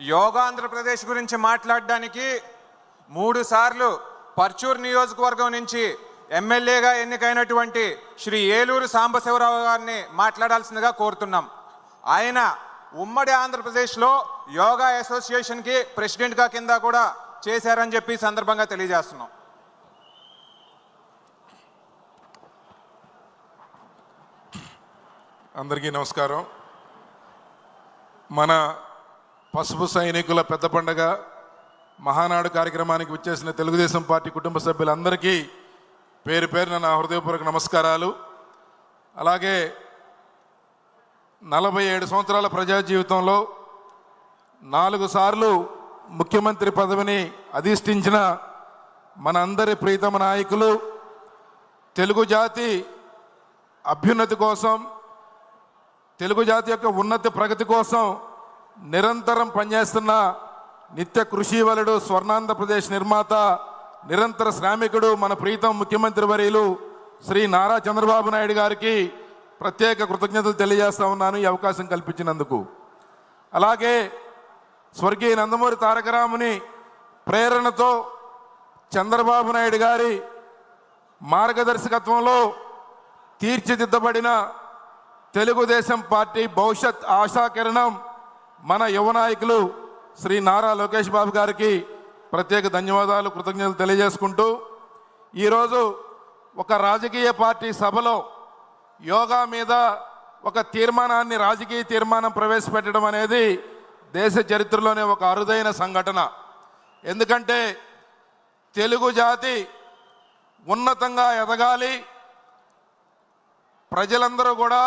యోగా ఆంధ్రప్రదేశ్ గురించి మాట్లాడడానికి 3 సార్లు పర్చూర్ నియోజకవర్గం నుంచి ఎమ్మెల్యేగా ఎన్నికైనటువంటి శ్రీ ఏలూరు సాంబశివరావు గారిని మాట్లాడాల్సిందిగా కోరుతున్నాం. ఆయన ఉమ్మడి ఆంధ్రప్రదేశ్లో యోగా అసోసియేషన్కి ప్రెసిడెంట్గా కింద కూడా చేశారని చెప్పి సందర్భంగా తెలియజేస్తున్నాం. అందరికీ నమస్కారం. మన పసుపు సైనికుల పెద్ద పండగ మహానాడు కార్యక్రమానికి విచ్చేసిన తెలుగుదేశం పార్టీ కుటుంబ సభ్యులందరికీ పేరు పేరున నా హృదయపూర్వక నమస్కారాలు. అలాగే 47 సంవత్సరాల ప్రజా జీవితంలో 4 సార్లు ముఖ్యమంత్రి పదవిని అధిష్ఠించిన మన అందరి ప్రీతమ నాయకులు, తెలుగు జాతి అభ్యున్నతి కోసం, తెలుగు జాతి యొక్క ఉన్నతి ప్రగతి కోసం నిరంతరం పనిచేస్తున్న నిత్య కృషివలుడు, స్వర్ణాంధ్రప్రదేశ్ నిర్మాత, నిరంతర శ్రామికుడు మన ప్రీతం ముఖ్యమంత్రి వర్యులు శ్రీ నారా చంద్రబాబు నాయుడు గారికి ప్రత్యేక కృతజ్ఞతలు తెలియజేస్తా ఉన్నాను ఈ అవకాశం కల్పించినందుకు. అలాగే స్వర్గీయ నందమూరి తారక రాముని ప్రేరణతో చంద్రబాబు నాయుడు గారి మార్గదర్శకత్వంలో తీర్చిదిద్దబడిన తెలుగుదేశం పార్టీ భవిష్యత్ ఆశాకిరణం మన యువ నాయకులు శ్రీ నారా లోకేష్ బాబు గారికి ప్రత్యేక ధన్యవాదాలు, కృతజ్ఞతలు తెలియజేసుకుంటూ, ఈరోజు ఒక రాజకీయ పార్టీ సభలో యోగా మీద ఒక తీర్మానాన్ని, రాజకీయ తీర్మానం ప్రవేశపెట్టడం అనేది దేశ చరిత్రలోనే ఒక అరుదైన సంఘటన. ఎందుకంటే తెలుగు జాతి ఉన్నతంగా ఎదగాలి, ప్రజలందరూ కూడా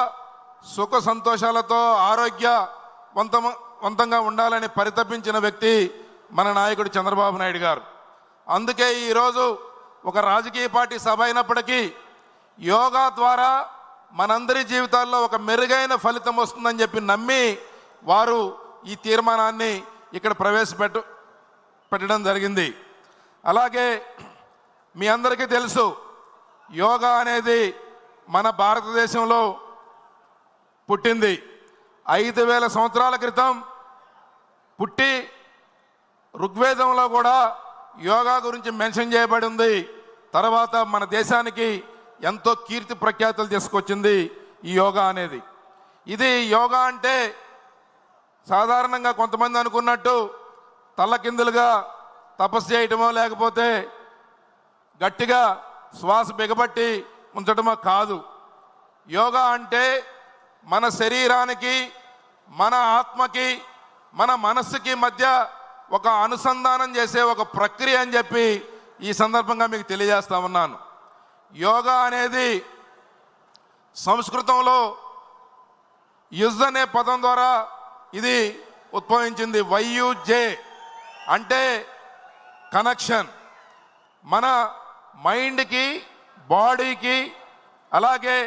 సుఖ సంతోషాలతో ఆరోగ్యవంతంగా ఉండాలని పరితపించిన వ్యక్తి మన నాయకుడు చంద్రబాబు నాయుడు గారు. అందుకే ఈరోజు ఒక రాజకీయ పార్టీ సభ అయినప్పటికీ యోగా ద్వారా మనందరి జీవితాల్లో ఒక మెరుగైన ఫలితం వస్తుందని చెప్పి నమ్మి వారు ఈ తీర్మానాన్ని ఇక్కడ పెట్టడం జరిగింది. అలాగే మీ అందరికీ తెలుసు, యోగా అనేది మన భారతదేశంలో పుట్టింది 5000 సంవత్సరాల క్రితం పుట్టి ఋగ్వేదంలో కూడా యోగా గురించి మెన్షన్ చేయబడి ఉంది. తర్వాత మన దేశానికి ఎంతో కీర్తి ప్రఖ్యాతులు తీసుకొచ్చింది ఈ యోగా అనేది. ఇది యోగా అంటే సాధారణంగా కొంతమంది అనుకున్నట్టు తల్లకిందులుగా తపస్సు చేయటమో లేకపోతే గట్టిగా శ్వాస బిగబట్టి ఉంచటమో కాదు. యోగా అంటే మన శరీరానికి, మన ఆత్మకి, మన మనస్సుకి మధ్య ఒక అనుసంధానం చేసే ఒక ప్రక్రియ అని చెప్పి ఈ సందర్భంగా మీకు తెలియజేస్తా ఉన్నాను. యోగా అనేది సంస్కృతంలో యుజ్ అనే పదం ద్వారా ఇది ఉద్భవించింది. వైయుజే అంటే కనెక్షన్. మన మైండ్కి, బాడీకి, అలాగే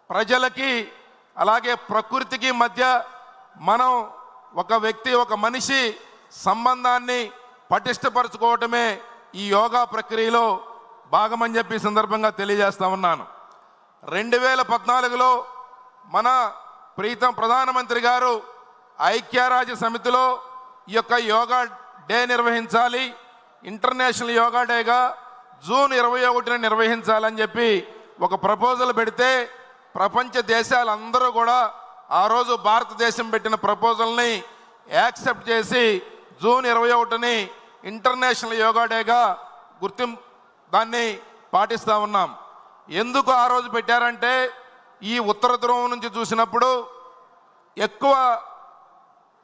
ప్రజలకి, అలాగే ప్రకృతికి మధ్య మనం ఒక వ్యక్తి, ఒక మనిషి సంబంధాన్ని పటిష్టపరచుకోవటమే ఈ యోగా ప్రక్రియలో భాగమని చెప్పి సందర్భంగా తెలియజేస్తా ఉన్నాను. 2014లో మన ప్రీతం ప్రధానమంత్రి గారు ఐక్యరాజ్య సమితిలో ఈ యొక్క యోగా డే నిర్వహించాలి, ఇంటర్నేషనల్ యోగా డేగా జూన్ 21న నిర్వహించాలని చెప్పి ఒక ప్రపోజల్ పెడితే ప్రపంచ దేశాలందరూ కూడా ఆ రోజు భారతదేశం పెట్టిన ప్రపోజల్ని యాక్సెప్ట్ చేసి జూన్ 21ని ఇంటర్నేషనల్ యోగా డేగా దాన్ని పాటిస్తూ ఉన్నాం. ఎందుకు ఆ రోజు పెట్టారంటే ఈ ఉత్తర ధ్రువం నుంచి చూసినప్పుడు ఎక్కువ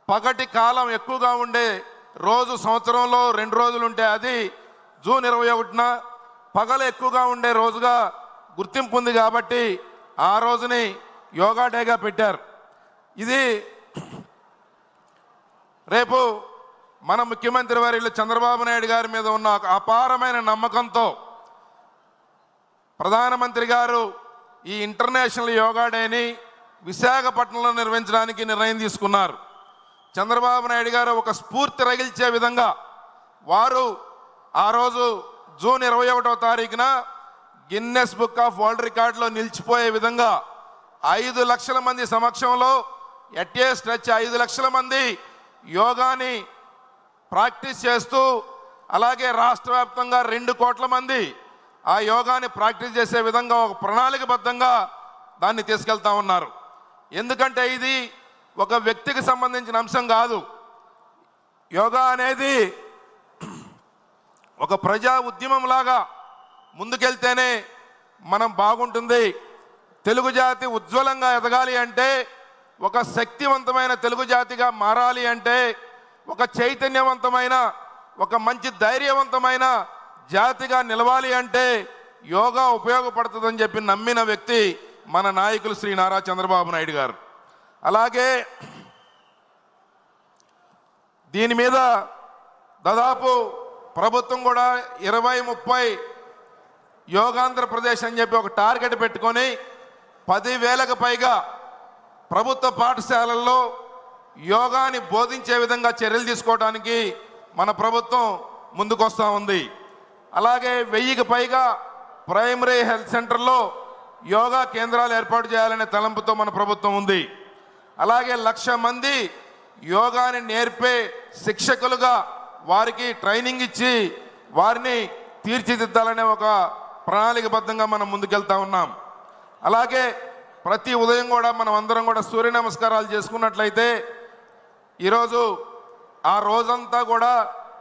పగటి కాలం ఎక్కువగా ఉండే రోజు సంవత్సరంలో 2 రోజులు ఉంటే అది జూన్ 21న పగలు ఎక్కువగా ఉండే రోజుగా గుర్తింపు ఉంది. కాబట్టి ఆ రోజుని యోగా డేగా పెట్టారు. ఇది రేపు మన ముఖ్యమంత్రి వర్యులు చంద్రబాబు నాయుడు గారి మీద ఉన్న అపారమైన నమ్మకంతో ప్రధానమంత్రి గారు ఈ ఇంటర్నేషనల్ యోగా డేని విశాఖపట్నంలో నిర్వహించడానికి నిర్ణయం తీసుకున్నారు. చంద్రబాబు నాయుడు గారు ఒక స్ఫూర్తి రగిల్చే విధంగా వారు ఆ రోజు జూన్ 21వ తారీఖున గిన్నెస్ బుక్ ఆఫ్ వరల్డ్ రికార్డులో నిలిచిపోయే విధంగా 5 లక్షల మంది సమక్షంలో ఎట్ ఏ స్ట్రెచ్ 5 లక్షల మంది యోగాని ప్రాక్టీస్ చేస్తూ అలాగే రాష్ట్ర వ్యాప్తంగా 2 కోట్ల మంది ఆ యోగాని ప్రాక్టీస్ చేసే విధంగా ఒక ప్రణాళికబద్ధంగా దాన్ని తీసుకెళ్తా ఉన్నారు. ఎందుకంటే ఇది ఒక వ్యక్తికి సంబంధించిన అంశం కాదు. యోగా అనేది ఒక ప్రజా ఉద్యమంలాగా ముందుకెళ్తేనే మనం బాగుంటుంది. తెలుగు జాతి ఉజ్వలంగా ఎదగాలి అంటే, ఒక శక్తివంతమైన తెలుగు జాతిగా మారాలి అంటే, ఒక చైతన్యవంతమైన ఒక మంచి ధైర్యవంతమైన జాతిగా నిలవాలి అంటే యోగా ఉపయోగపడుతుందని చెప్పి నమ్మిన వ్యక్తి మన నాయకులు శ్రీ నారా చంద్రబాబు నాయుడు గారు. అలాగే దీని మీద దాదాపు ప్రభుత్వం కూడా 2030 యోగాంధ్రప్రదేశ్ అని చెప్పి ఒక టార్గెట్ పెట్టుకొని 10,000కు పైగా ప్రభుత్వ పాఠశాలల్లో యోగాని బోధించే విధంగా చర్యలు తీసుకోవడానికి మన ప్రభుత్వం ముందుకొస్తా ఉంది. అలాగే 1000కి పైగా ప్రైమరీ హెల్త్ సెంటర్లో యోగా కేంద్రాలు ఏర్పాటు చేయాలనే తలంపుతో మన ప్రభుత్వం ఉంది. అలాగే 1,00,000 మంది యోగాని నేర్పే శిక్షకులుగా వారికి ట్రైనింగ్ ఇచ్చి వారిని తీర్చిదిద్దాలనే ఒక ప్రణాళికబద్ధంగా మనం ముందుకెళ్తా ఉన్నాం. అలాగే ప్రతి ఉదయం కూడా మనం అందరం కూడా సూర్య నమస్కారాలు చేసుకున్నట్లయితే ఈరోజు ఆ రోజంతా కూడా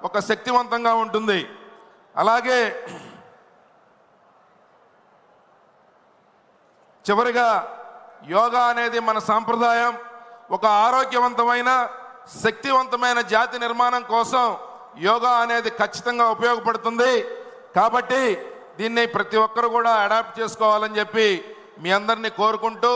ఒక శక్తివంతంగా ఉంటుంది. అలాగే చివరిగా యోగా అనేది మన సాంప్రదాయం. ఒక ఆరోగ్యవంతమైన శక్తివంతమైన జాతి నిర్మాణం కోసం యోగా అనేది ఖచ్చితంగా ఉపయోగపడుతుంది. కాబట్టి దీన్ని ప్రతి ఒక్కరు కూడా అడాప్ట్ చేసుకోవాలని చెప్పి మీ అందరినీ కోరుకుంటూ